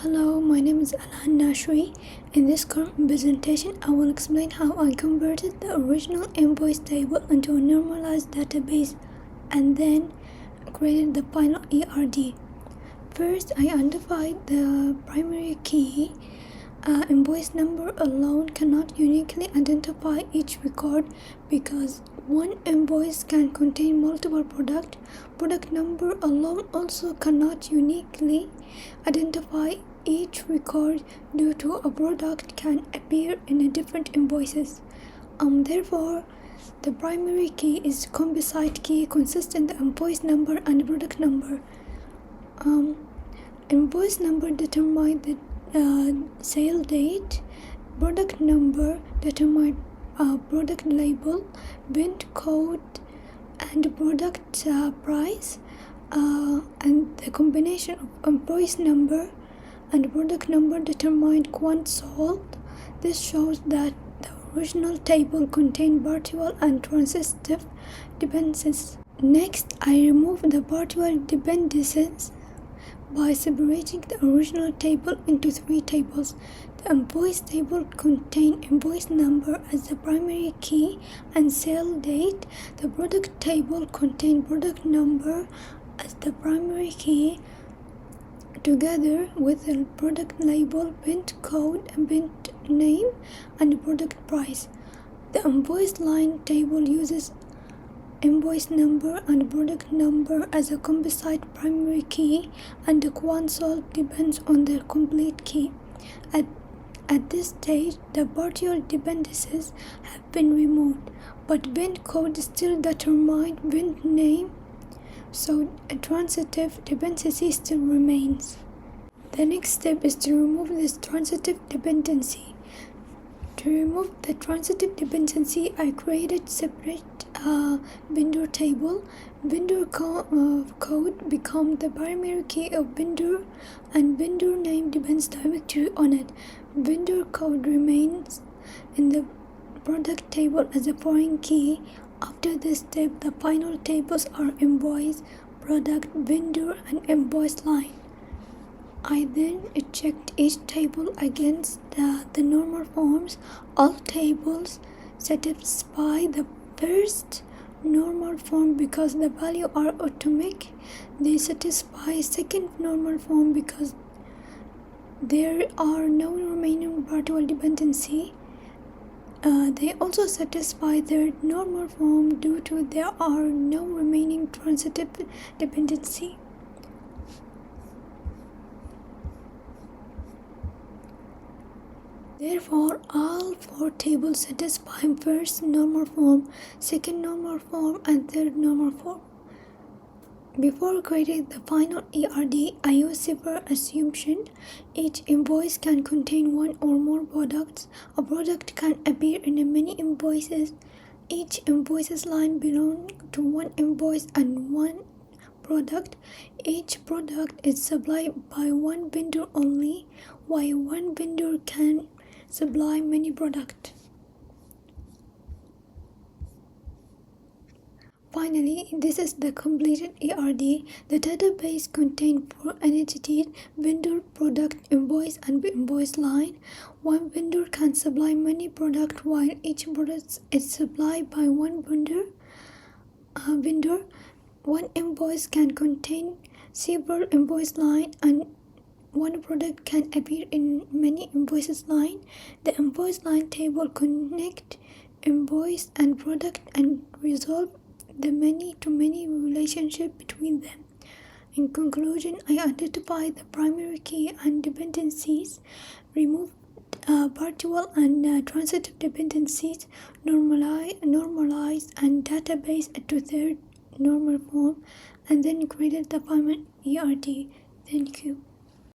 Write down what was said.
Hello, my name is Alhan Nashri. In this current presentation, I will explain how I converted the original invoice table into a normalized database and then created the final ERD. First, I identified the primary key. Invoice number alone cannot uniquely identify each record because one invoice can contain multiple products. Product number alone also cannot uniquely identify each record due to a product can appear in different invoices. Therefore, the primary key is composite key consisting of the invoice number and product number. Invoice number determine the sale date, product number determine product label, bin code, and product price, and the combination of invoice number and product number determined quant sold. This shows that the original table contained virtual and transitive dependencies. Next, I removed the virtual dependencies by separating the original table into three tables. The invoice table contained invoice number as the primary key and sale date. The product table contained product number as the primary key together with the product label, bin code, and bin name, and product price. The invoice line table uses invoice number and product number as a composite primary key, and the quant sold depends on the complete key. At this stage, the virtual dependencies have been removed, but bin code still determined bin name, so a transitive dependency still remains. The next step is to remove this transitive dependency. To remove the transitive dependency, I created separate vendor table. Vendor code becomes the primary key of vendor, and vendor name depends directly on it. Vendor code remains in the product table as a foreign key. After this step, the final tables are invoice, product, vendor, and invoice line. I then checked each table against the normal forms. All tables satisfy the first normal form because the values are atomic. They satisfy second normal form because there are no remaining virtual dependency. They also satisfy third normal form due to there are no remaining transitive dependency. Therefore, all four tables satisfy first normal form, second normal form, and third normal form. Before creating the final ERD, I use several assumptions. Each invoice can contain one or more products. A product can appear in many invoices. Each invoices line belongs to one invoice and one product. Each product is supplied by one vendor only, while one vendor can supply many products. Finally, this is the completed ERD. The database contains four entities: vendor, product, invoice, and invoice line. One vendor can supply many products while each product is supplied by one vendor. One invoice can contain several invoice lines, and one product can appear in many invoices line. The invoice line table connects invoice and product and resolve the many-to-many relationship between them. In conclusion, I identified the primary key and dependencies, removed virtual and transitive dependencies, normalized and database to third normal form, and then created the final ERD. Thank you.